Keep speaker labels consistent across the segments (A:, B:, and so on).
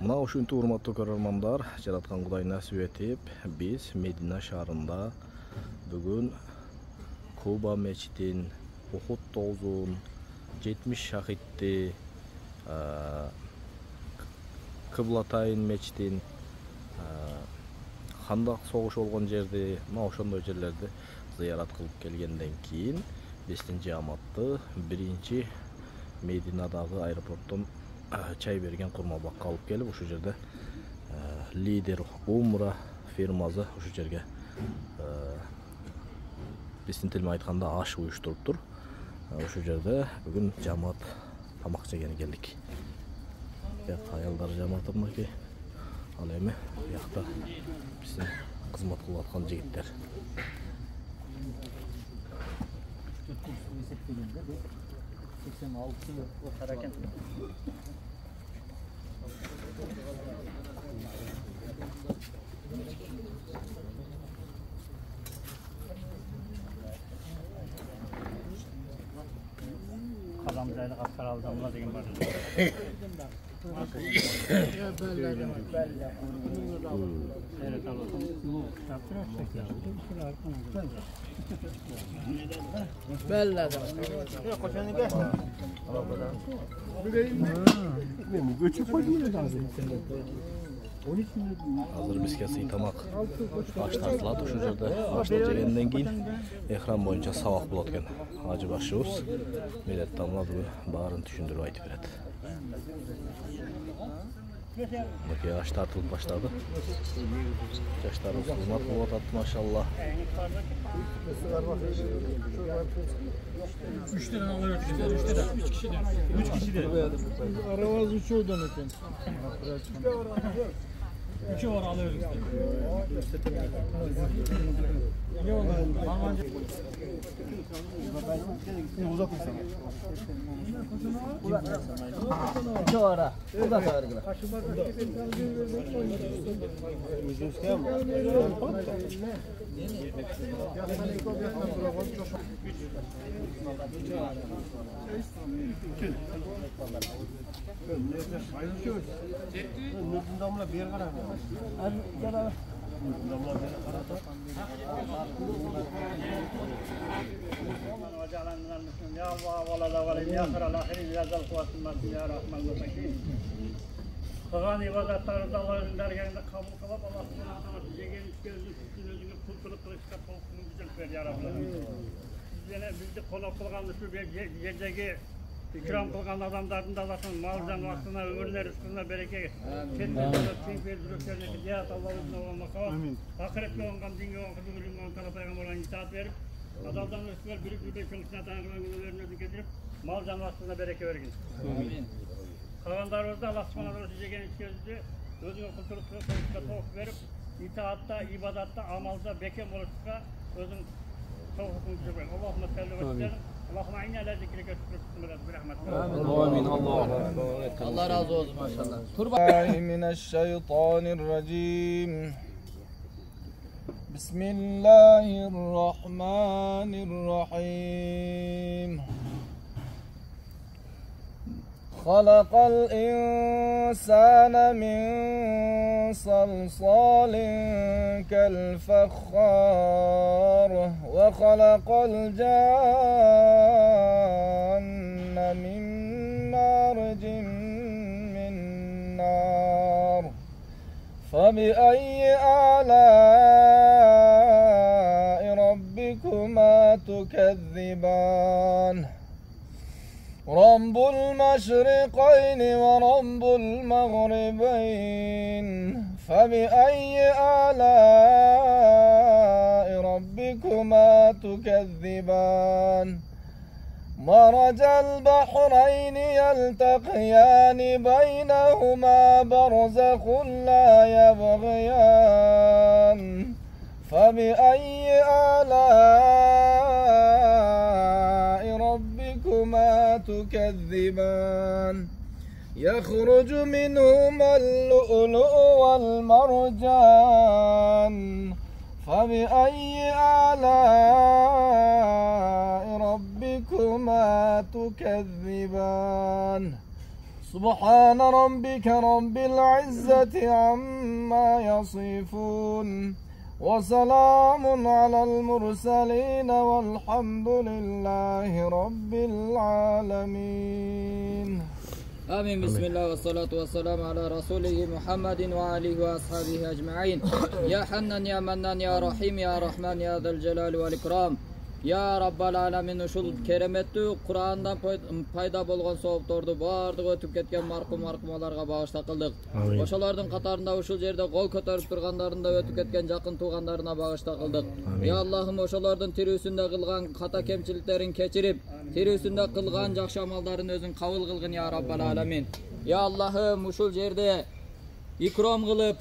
A: Мына ушинтип урматтуу көрөрмандар, жараткан Кудай насип этип, биз Медина шаарында бүгүн Куба мечитин, Ухуд тоозун, 70 шахидти, Кыблатайын мечитин, Хандак согушу болгон жерди, мына ошондой жерлерди зыярат кылып келгенден кийин 5-жаматты биринчи Мединадагы аэропорттон чай берген курмабакка алып келип, ушу жерде лидер Умра фирмасы ушу жерге биздин тил менен айтканда аш уюштуруптур. Ушу жерде бүгүн жамаат тамак жегени келдик. Аялдар жамааты мынакей. Ал эми биякта биздин кызмат кылып аткан жигиттер.
B: Kazamcaylı kapsar aldığımda degen var.
A: Hazır bizge sıytamak aş tartılат uшу жерде. Ашты жегенден кийин экран боюнча сабак болот экен. Ажы башыбыз Мелет Тамладову баарын түшүндүрүп айтып берет. Мынакей аш тартылып баштады. Жаштарыбыз кызмат кылып атат, машалла.
B: 3 tane alıyor, 3 kişiden. 3 kişiden.
C: Aravaz uçuyordan öten.
B: 3'ü var alıyoruz işte.
C: Uzak insan.
D: Şu ara. Uzak ara.
B: Ya Allah wala wala ya khara akhirin ya zal quwwat ya rahman rahim. Kılgan ibadatlarınızı Allah'ın dergahında kabul kılıp Allah subhanahu jegen işlerinizi sizin özünüz kulturluk kılışta koltuğunu güzel ver ya Rabbi. Sizlere bizde konak kılgan şu yerdeki ikram kılgan adamların da Allah'ın malcan vaktine, ömürüne, rızkına bereke. Kendinize tüm bezürüklerine hidayet Allah'ın olmak var. Ahirette olan dinge olan kıdırın olan tarafa peygamberine itaat verip adamdan üstüne bir çalışına tanıklan günlerini getirip malcan vaktine bereke vergin. Amin. Kalanlarımızda Allah subhanahu jegen işlerinizi özünün kulturluk kılışta tavuk verip itaatta, ibadatta, amalda bekem oluştukça özün tavukunu güzel. Allahümme salli ve sellem. Allahümme inna ala zikrike şükrü bir rahmet.
D: Amin. Allah razı olsun maşallah.
C: Mineşşeytanirracim. Bismillahirrahmanirrahim. خلق الإنسان من صلصال كالفخار وخلق الجان من مارج من نار فبأي آلاء ربكما تكذبان رب المشرقين ورب المغربين فبأي آلاء ربكما تكذبان مرج البحرين يلتقيان بينهما برزخ لا يبغيان فبأي آلاء ربكما تكذبان يخرج منهما اللؤلؤ والمرجان فبأي آلاء ربكما تكذبان سبحان ربك رب العزة عما يصفون وسلام على المرسلين والحمد لله رب العالمين.
D: آمين. بسم الله والصلاة والسلام على رسوله محمد وآله وأصحابه أجمعين. يا حنان يا منان يا رحيم يا رحمن يا ذا الجلال والإكرام. Ya Rabbal Alamin, uşul keremetli Kur'an'dan payda bolğan soğuktordu bardıq ötüp ketken markumalarga bağışta kıldık. Oşalardın katarında uşul jerde kol kötörüp turganlarında ötüp ketken jakın tuğanlarına bağışta kıldık. Ya Allah'ım, oşalardın tirüsünde kılgan kata kemçiliklerin keçirip, tirüsünde kılgan jakşı amalların özün kabul kılgın ya Rabbal Alamin. Ya Allah'ım, uşul jerde ikram kılıp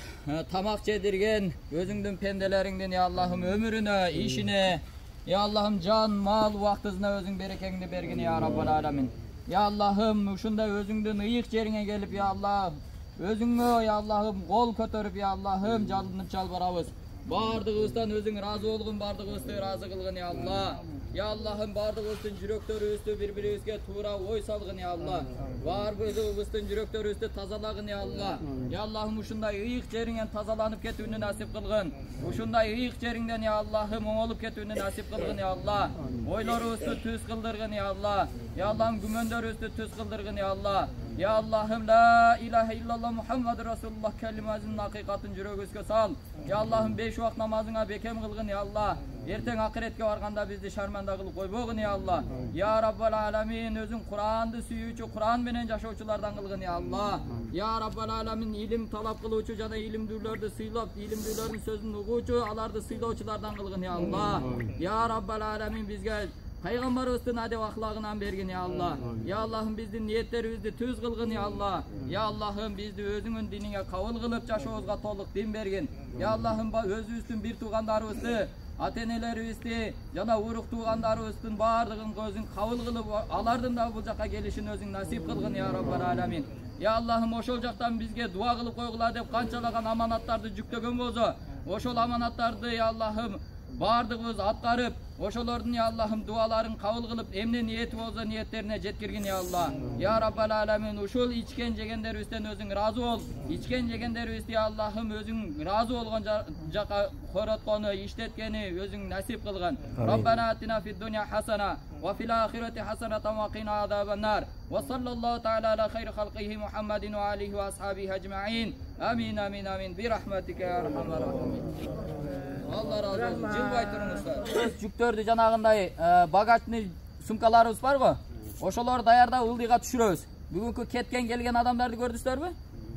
D: tamak yedirgen özüңdün pendelerinden ya Allah'ım ömürüne, işine, ya Allah'ım can, mal, vaktizine özün berekeni bergin ya Rabbal Alamin. Ya Allah'ım, uşunda özüңdün ıyık жерine gelip ya Allah, özüңö ya Allah'ım kol kötörüp ya Allah'ım жалынып жалбарабыз. Бардыгыбыздан өзүң разы болгун, бардыгыбызды разы кылгын ya Allah. Ya Allah'ım, bardыгыбыздын жүрөктөрүбүздү бири-бирибизге туура ой салгын ya Allah. Bardыгыбыздын жүрөктөрүбүздү тазалагын ya Allah. Ya Allah'ım, uşunдай ıyık жериңен тазаланып кетүүнү насип кылгын. Ушундай ıyık жериңден ya Allah'ım оңолуп кетүүнү насип кылгын ya Allah. Ойлорубузду түз кылдыргын ya Allah. Ya Allah'ım, gümöndөрүбүздү түз кылдыргын ya Allah. Ya Allah'ım, la ilahe illallah Muhammed Resulullah kelimesinin hakikatin жүрөгүбүzгө sal. Ya Allah'ım, 5 vakt namazına bekem kılgın ya Allah. Erteң ahiretke varganda bizdi şarmanda kılıp koybogun ya Allah. Ya Rabbal Alamin, özün Kur'an'dı süyücü, Kur'an menen jaşoçulardan kılgın ya Allah. Ya Rabbal Alamin, ilim talap kılıuçu jana ilimdүүлөрдү sıylap, ilimdүүлөрдүн sözün uguuçu, alardı sıylauçulardan kılgın ya Allah. Ya Rabbal Alamin, bizge Peygamberimizdin adab ahlagынан bergin ya Allah. Ya Allah'ım, bizdin niyetlerimizni tüz kılgın ya Allah. Ya Allah'ım, bizdi özüңün dinine kabul kılıp jaşoobuzga толук din bergin. Ya Allah'ım, özübüzdün bir tuğandarыбызды, ата-энелерибизди жана урук туугандарыбыздын баардыгын өзүң кабыл кылып, алардын да бул жакка келишин өзүң насип кылгын ya Rabbal Alamin. Ya Allah'ım, oşol жактан бизге дуа кылып койгула деп канчалаган аманаттарды жүктөгөн болсо, oşol аманаттарды ya Allah'ım bardığımız atkarıp, oşolordun ya Allah'ım duaların kabul kılıp, emne niyeti olsa niyetlerine jetkirgin ya Allah. Ya Rabbal Alamin, uşul içken jegenderibizden özüň razı ol. İçken jegenderibizdi ya Allah'ım özüň razı olgan jaka korotkonu, iştetkeni özüň nasip kılgın. Rabbana atina fid dunya hasana ve fil ahireti hasanatan ve qina azabannar. Ve sallallahu ta'ala ala khayri halqihi Muhammedin ve alihi ve ashabihi ecma'in. Amin amin amin. Bir rahmetike ya rahman rahimin. Allah razı olsun. Жылбай туруңуздар. Өз жүктөрдү жанагындай багажный сумкаларыбыз бар го. Ошолор даярдап ылдыйга түшүрөбүз. Бүгүнкү кеткен келген адамдарды көрдүңүздөрбү?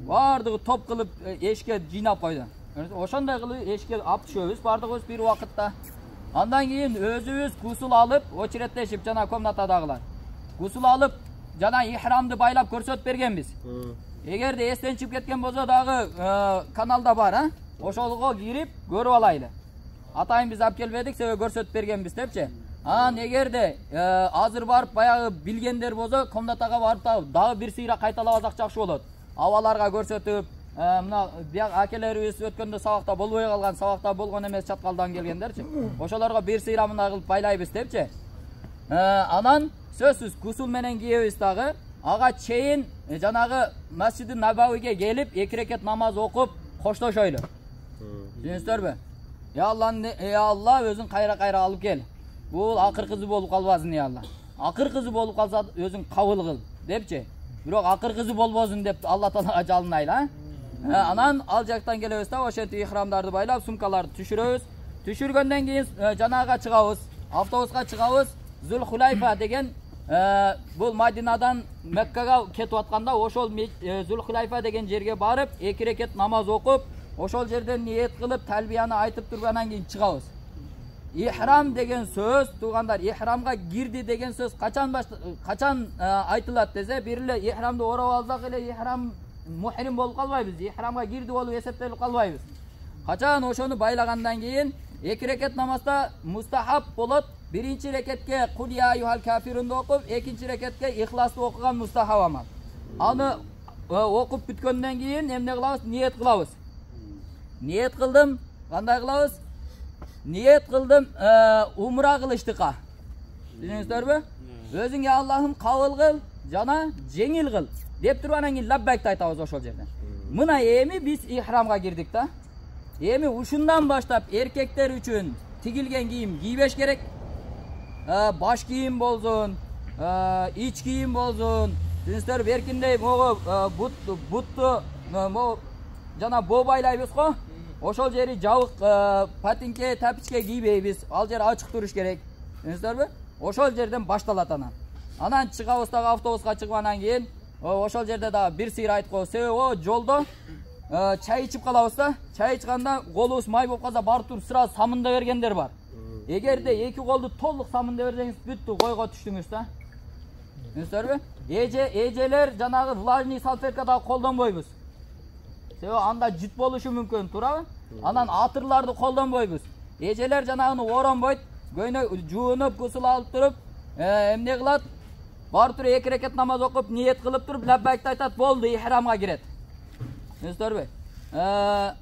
D: Бардыгы топ кылып эшикке жыйнап койду. Ошондой кылып эшикке алып түшөбүз бардыгыбыз бир убакытта. Андан кийин өзүбүз гусул алып, очереттешип жана комнатадагылар. Гусул алып, жана ихрамды байлап көрсөтүп бергенбиз. Эгерде эстен чыгып кеткен болсо дагы каналда бар, ошолго кирип көрүп алайлы. Атайын biz алып келбедик, себеби көрсөтүп бергенбиз депчи. Анан эгерде азыр барып баягы билгендер болсо, комнатага барып дагы бир сыйра кайталабасак жакшы болот. Абаларга көрсөтүп, мына бияк акелерибиз өткөндө сабакта болбой калган, сабакта болгон эмес чаткалдан келгендерчи. Ошолорго бир сыйра мындай кылып байлайбыз депчи. Анан сөзсүз гусул менен кийебиз дагы. Ага чейин жанагы Масжиди Набавиге келип 2 рекет намаз окуп коштошойлу. Түшүнүңүздөрбү? Ya Allah özün kayra alıp gel. Bu akır kızı bolup kalbasın ya Allah. Akır kızı bolup kalsa özün kabul kıl depçi. Bирок akır kızı bolbosун деп Allah Taala жалынайла. Анан ал жактан келебиз да, ошентип ихрамдарды байлап, сумкаларды түшүрөбүз. Түшүргөндөн кийин жанага чыгабыз. Автобуска чыгабыз. Зулхулайфа деген бул Мадинадан Меккага кетип атканда ошол Зулхулайфа деген жерге барып, 2 рекет намаз окуп, ошол жерден ниет кылып, талбияны айтып тургандан кийин чыгабыз. Ихрам деген сөз, тугандар, ихрамга кирди деген сөз качан айтылат десе, бир эле ихрамды ороп алсак эле ихрам мухрим болуп калбайбыз. Ихрамга кирди болуп эсептелип калбайбыз. Качан ошону байлагандан кийин 2 рекет намазда мустахаб болот. Birinci reketke Kul ya yuhal kafirun okup, ikinci reketke İhlas'ta okugan mustahab amal. Anı okup bütkönden keyin emne kılabız? Niyet kılabız. Niyet kıldım. Kanday kılabız? Niyet kıldım umra kılıştıka. Düşünüyorsunuz mu? Özün ya Allah'ım kabul kıl, jana jengil kıl. деп туруп анан кийин лаббайкты айтабыз ошол жерден. Мына эми биз ихрамга кирдик да. Эми ушундан баштап эркектер үчүн тигилген кийим кийбеш керек. Баш кийим болсун, iç kiyim bolsun. Sizler berkindey moğu buttu moğu jana bo baylayбыз го. Ошол жери жабык патинке, тапичке кийбейбиз. Ал жер ачык туруш керек. Түшүнүңүздөрбү? Ошол жерден башталат анан. Анан чыгабыз дагы автобуска чыггандан кийин ошол жерде дагы бир сыйыр айткы го. Себеби жолдо чай ичип калабыз да. Чай ичканда колубуз май болуп калса барып туруп сразу самында бергендер бар. Эгерде эки колду толук самында берсеңиз бүттү, койго түштүңүз да. Түшүнүңүздөрбү? Эжелер жанагы влажный салфеткада колдонбойбуз. Себеби анда жит болушу мүмкүн, туурабы? Анан атырларды колдонбойбуз. Эжелер жанагыны оронбойт, көйнө жуунуп, гусул алып туруп, эмне кылат? Бар туруп 2 рекет намаз окуп, ниет кылып туруп, лаббайкты айтат, болду, ихрамга кирет. Түшүнүңүздөрбү?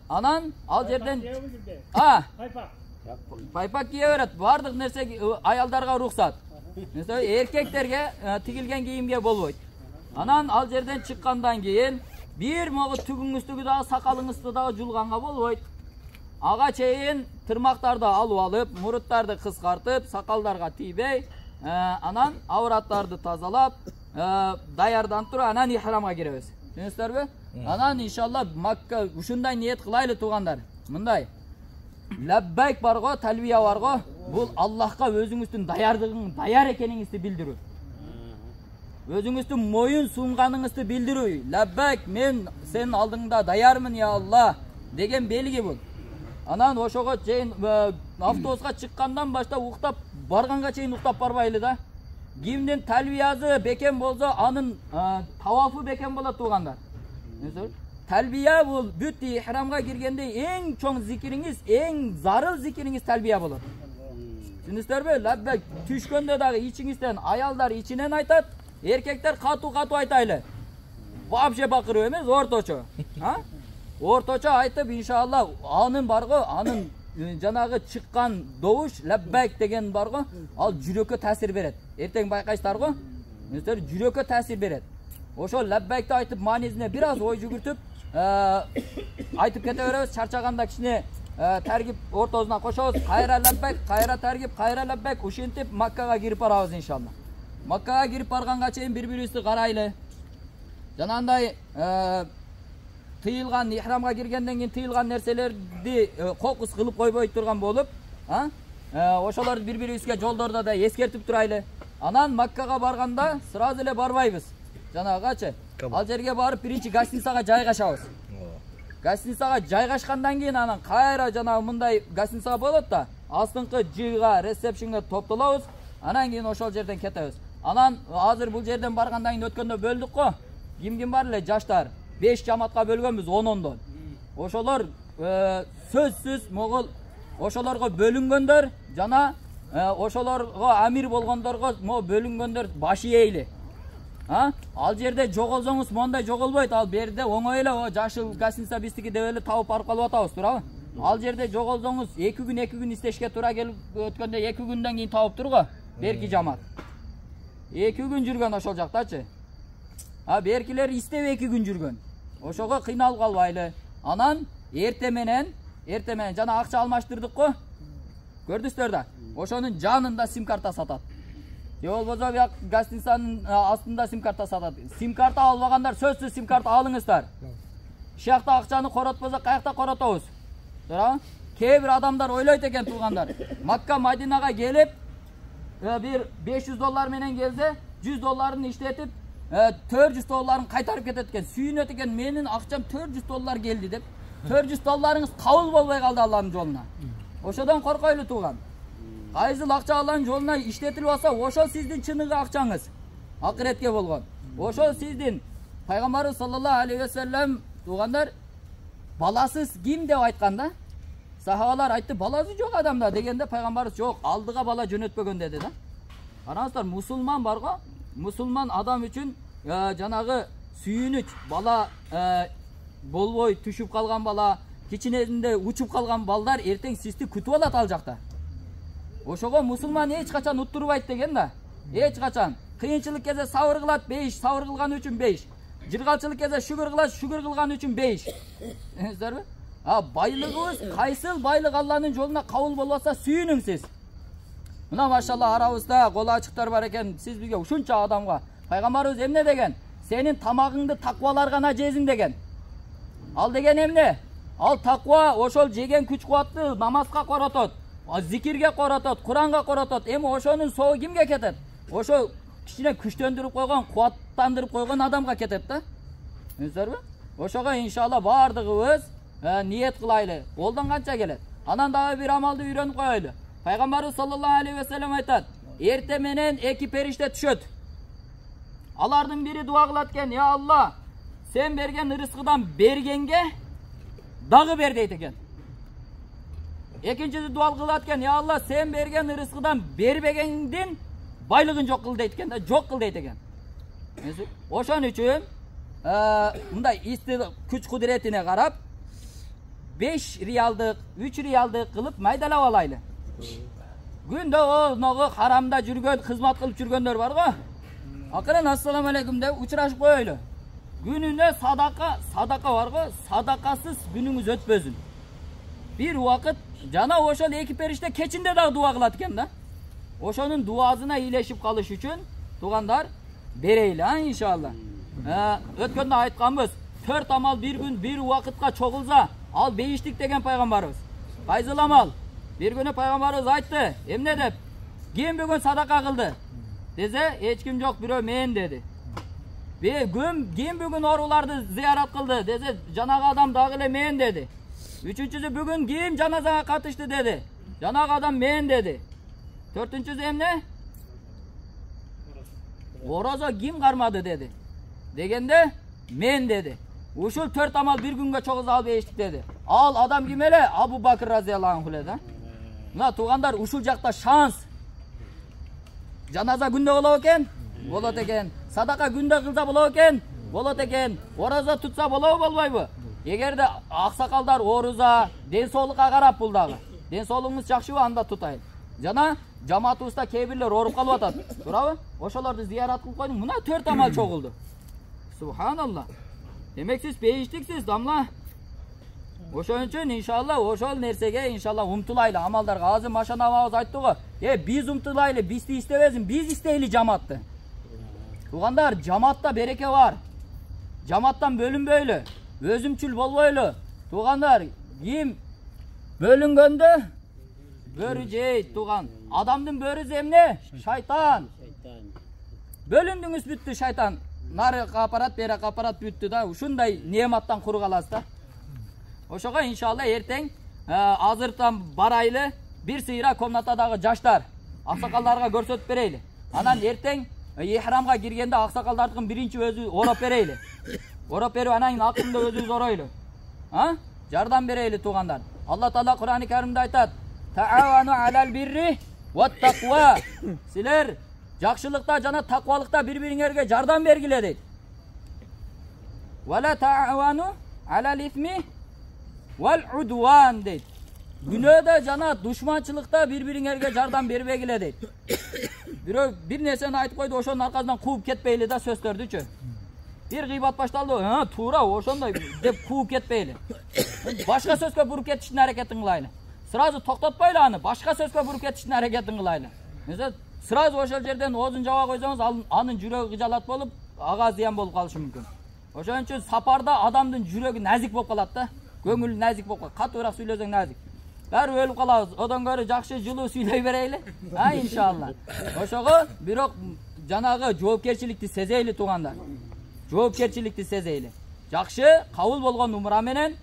D: Анан ал жерден пайпак кие берет. Бардык нерсе аялдарга рухсат. Эркектерге тигилген кийимге болбойт. Анан ал жерден чыккандан кийин бир могу түгүңүздүгү дагы сакалыңызды дагы жулганга болбойт. Ага чейин тырмактарды алып алып, муруттарды кыскартып, сакалдарга тийбей, анан авраттарды тазалап, даярданып туруп, анан ихрамга киребиз. Түшүнүңүздөрбү? Анан иншалла Макка ушундай ниет кылайлы туугандар. Мындай лаббайк барго, талбия барго, бул Аллахка өзүңүздүн даяр экениңизди билдирүү. Өзүңүздүн моюн сунганыңызды билдирүү. Лаббайк, мен сенин алдыңда даярмын я Алла деген белги бул. Анан ошого чейин автобуска чыккандан баштап уктап барганга чейин уктап барбайлы да. Кимдин талбиясы бекем болсо, анын тавафы бекем болот туугандар. Talbiya bul бүт ихрамга киргенде эң чоң зикириңиз, эң зарыл зикириңиз талбия болот. Түшүнүңүздөрбү? Лаббайк түшкөндө дагы ичиңизден аялдар ичинен айтат, эркектер катуу айтайлы. Вообще бакырып эмес, орточо. Орточо айтып, иншалла, анын барго, анын жанагы чыккан добуш лаббайк деген барго, ал жүрөккө таасир берет. Эртең байкайсыздарго? Түшүнүңүздөр, жүрөккө таасир берет. Ошол лаббайкты айтып маанисине бир аз ой жүгүртүп, айтып кете беребиз. Чарчаганда кичине таргип ортосуна кошобуз. Кайра лаббайк, кайра таргип, кайра лаббайк, ушинтип Маккага кирип барабыз иншалла. Маккага кирип барганга чейин бири-бирибизди карайлы. Жанагындай тыйылган, ихрамга киргенден кийин тыйылган нерселерди кокус кылып койбой турган болуп, ошолорду бири-бирибизге жолдордо да эскертип турайлы. Анан Маккага барганда сразу эле барбайбыз. Жанагачы, ал жерге барып биринчи гостиницага жайгашабыз. Гостиницага жайгашкандан кийин анан кайра жанагы мындай гостиница болот да, астыңкы жыйга, ресепшнге топтолобуз, анан кийин ошол жерден кетебиз. Анан азыр бул жерден баргандан кийин өткөндө бөлдүк го. Ким бар эле жаштар 5 жаматка бөлгөнбүз 10-ондон. Ошолор сөзсүз могул ошолорго бөлүнгөндөр жана ошолорго амир болгондорго бөлүнгөндөр башы ээли. Ал жерде жоголсоңуз мондай жоголбойт. Ал берде оңой эле жашыл гостиница биздики деп эле тауып барып калып атабыз, туурабы? Ал жерде жоголсоңуз 2 күн иштешке туура келип өткөндө 2 күндөн кийин тауып турго. Берки жамат. 2 күн жүргөн ошол жактачы. Беркилер истеп 2 күн жүргөн. Ошого кыйналып калбайлы. Анан эрте менен жана акча алмаштырдык го. Көрдүңүздөр да. Ошонун жанында сим карта сатат. Же болбосо бияк гостиницанын астында сим карта сатат. Сим карта албагандар сөзсүз сим карта алыңыздар. Шиякта акчаны коротпосо каякта коротобуз? Туурабы? Кээ бир адамдар ойлойт экен туугандар. Макка Мадинага келип, бир $500 менен келсе, $100 иштетип, $400 кайтарып кетет экен. Сүйүнөт экен, менин акчам $400 келди деп. $400 кабыл болбой калды Алланын жолуна. Ошодон коркойлу тууган. Кайсыл акча Алланын жолуна иштетилип алса, ошол сиздин чыныгы акчаңыз. Акыретке болгон. Ошол сиздин Пайгамбарыбыз саллаллаху алейхи ва саллям туугандар баласыз ким деп айтканда, сахабалар айтты, баласы жок адамда дегенде Пайгамбарыбыз жок, алдыга бала жөнөтпөгөн деди да. Караңыздар, мусулман барго, мусулман адам үчүн жанагы сүйүнүч бала болбой түшүп калган бала, кичинесинде учуп калган балдар эртең сизди күтүп алат ал жакта. Ошого мусулман эч качан уттурбайт деген да. Эч качан. Кыйынчылык кезде сабыр кылат 5, сабыр кылган үчүн 5. Жыргалчылык кезде шүгүр кыласыз, шүгүр кылган үчүн 5. Көрдүңүздөрбү? Байлыгыбыз, кайсыл байлык Алланын жолуна кабыл болуп атса сүйүнүңүз. Мына машалла арабызда кол ачыктар бар экен. Сиз бизге ушунча адамга пайгамбарыбыз эмне деген? Сенин тамагыңды таквалар гана жезин деген. Ал деген эмне? Ал таква ошол жеген күч кубатты намазга коротот, зикирге коротот, Куранга коротот. Эми ошонун соогу кимге кетет? Ошо кичине күчтөндүрүп койгон, кубаттандырып койгон адамга кетет да. Түшүндүңүздөрбү? Ошого иншалла бардыгыбыз ниет кылайлы. Колдон канча келет? Анан дагы бир амалды үйрөнүп коелу. Пайгамбарыбыз саллаллаху алейхи ва саллям айтат: "Эрте менен эки периште түшөт. Алардын бири дуа кылат экен: "Я Алла, сен берген рызкыдан бергенге дагы бер" дейт экен. Экинчиси дуа кылат экен: "Я Алла, сен берген рызкыдан бербегендин байлыгын жок кыл" дейт экен да, жок кыл дейт экен. Ошон үчүн мындай исти күч кудуретине карап 5 риалдык, 3 риалдык кылып майдалап алайлы. Күндө оногу харамда жүргөн, кызмат кылып жүргөндөр бар го. Акырын ассаламу алейкум деп учурашып коелу. Күнүнө садака бар го, садакасыз күнүңүз өтпөсүн. Bir убакыт жана ошол эки периште кечинде дагы дуа кылат экен да. Ошонун дуасына ийлешип калыш үчүн туугандар берейли, иншалла. Өткөндө айтканбыз, 4 амал bir күн bir убакытка чогулса, ал бейиштик деген пайгамбарыбыз. Кайсыл амал? Bir күнү пайгамбарыбыз айтты, эмне деп? Ким бүгүн садака кылды? Десе, эч ким жок, бирөө мен деди. Ким бүгүн ооруларды зыярат кылды? Десе, жанагы адам дагы эле мен деди. Үчүнчүсү бүгүн ким жаназага катышты деди? Жанагы адам мен деди. Төртүнчүсү эмне? Орозо ким кармады деди. Дегенде мен деди. Ушул 4 амал bir күнгө чогулса ал бейиштик деди. Ал адам ким эле? Абу Бакыр разияллаху анху эле да. Мына туугандар, ушул жакта шанс. Жаназа күндө болот экен? Болот экен. Садака күндө кылса болот экен? Болот экен. Орозо тутса болобу, болбойбу? Эгерде аксакалдар оруза, ден соолукка карап бул дагы. Ден соолугуңуз жакшыбы, анда тутайын. Жана жамаатыбызда кээ бирлер ооруп калып атат. Туурабы? Ошолорду зыярат кылып койдуң. Мына 4 амал чогулду. Субханалла. Демек сиз бейиштиксиз, дамла. Ошон үчүн иншалла ошол нерсеге иншалла умтулайлы, амалдарга. Азыр машана абабыз айтты го, биз умтулайлы, бизди истебесин, биз истейли жамаатты. Туугандар, жамаатта береке бар. Жамааттан бөлүнбөйлү, өзүмчүл болбойлу. Туугандар, ким бөлүнгөндө бөрү жейт, тууган. Адамдын бөрүсү эмне? Шайтан. Бөлүндүңүз бүттү шайтан. Нарыга апарат, беракка апарат, бүттү да. Ушундай неаматтан куруп каласыз да. Ошого иншалла эртең азыртан барайлы, бир сыйра комнатадагы жаштар аксакалдарга көрсөтүп берейли. Анан эртең ихрамга киргенде аксакалдардын биринчи өзү ороп берейли. Ороп берип анан акырында өзүбүз оройлу. Жардам берейли туугандар. Алла Таала Кур'ан-ы Каримде айтат: "Та'авану алал бирри ват тaqwa." Силер жакшылыкта жана таквалыкта бири-бириңерге жардам бергиле дейт. "Ва ла та'авану алал исми вал удван" дейт. Күнөөдө жана душманчылыкта бири-бириңерге жардам бербегиле дейт. Бирөө бир нерсени айтып койду, ошонун аркасынан кууп кетпейли да сөздөрдүчү. Bir gıybat başladı, tuğra oşonda dep kuup ketpeyli. Başka sözge burup ketişin hareketin kılaylı. Sırası toktatpaylı anı, başka sözge burup ketişin hareketin kılaylı. Mesela sırası oşol жерден ozun java koysanız anın жүрегі gıcalat bolup, ağa ziyan bolup kalışı mümkün. Oşon üçün saparda adamdın жүрегі nazik bolup kalat da, көңүл nazik bolup kalat. Katırak söyleseng nazik. Bär ölüp kalabız, odan görü jakşı жылуу сүйлөй берейли. İnşallah. Oşoğu birok janagı жоопкерчиликти сезейли туğandar. Жоопкерчиликти сезейли. Жакшы кабыл болгон умра менен,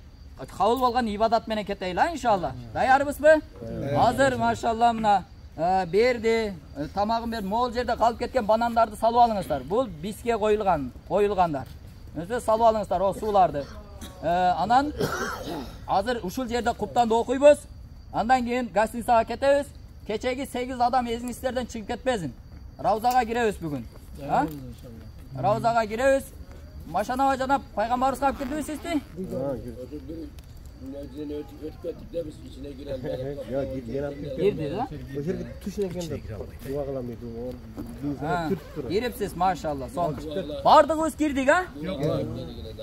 D: кабыл болгон ибадат менен кетейли, иншалла. Даярбызбы? Азыр машалла мына берди, тамагын берди, могул жерде калып кеткен банандарды салып алыңыздар. Бул биске коюлгандар. Өзү салып алыңыздар о сууларды. Анан азыр ушул жерде куптанды окуйбуз. Андан кийин гостиницага кетебиз. Кечеги 8 адам эзиңиздерден чыгып кетпесин. Раузага киребиз бүгүн. Раузага киребиз. Машанава жанап пайгамбарыбызга алып келдиби сизди?
E: Ötüp ettik de biz içine girelim.
F: Ya gir
D: Girdi de.
F: O şerge tuşuna geldi. Dua kılamaydı.
D: Giripsiz maşallah. Son. Bardık öz girdik ha?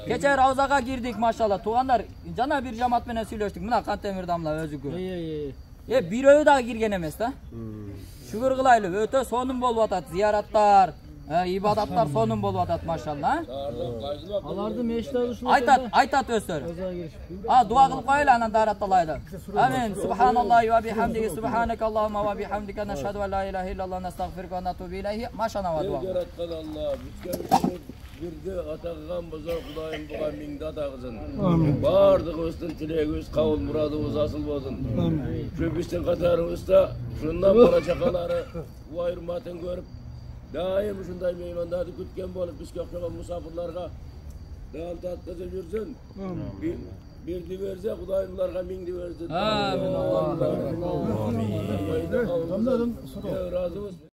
D: Geçen Ravzaga girdik maşallah. Tuğanlar cana bir cemaat menen söyleştik. Mına Kantemir damla özükü. Bir öğü daha girgen emes da. Şükür kılaylı. Öte sonun bol vatat. Ziyaratlar. İbadatlar sonun bol vatat maşallah.
G: Alardı meşte alışma.
D: Aytat öztür. Dua kılıp koyla anan darattalaydı. Amin. Subhanallahi ve bihamdihi. Subhaneke Allahümme ve bihamdike. Neşhedü ve la ilahe illallah. Nestağfirke ve natubu ileyhi. Maşallah ve dua.
E: Yaratkan Allah. Birde atağın boza Kudayım buğa mingde atağızın. Bardık üstün tileğimiz, kavul muradımız asıl bozun. Köpüsten katarımızda şundan bana çakaları bu ayrımatın görüp daim şunday meymandardı kütken bolup biz kökçalan musafirlarga dağıl tatlısı yürüsün. Bir diverse Kudayımlarga mingdi versin.
D: Amin.
E: Amin. Amin. Amin.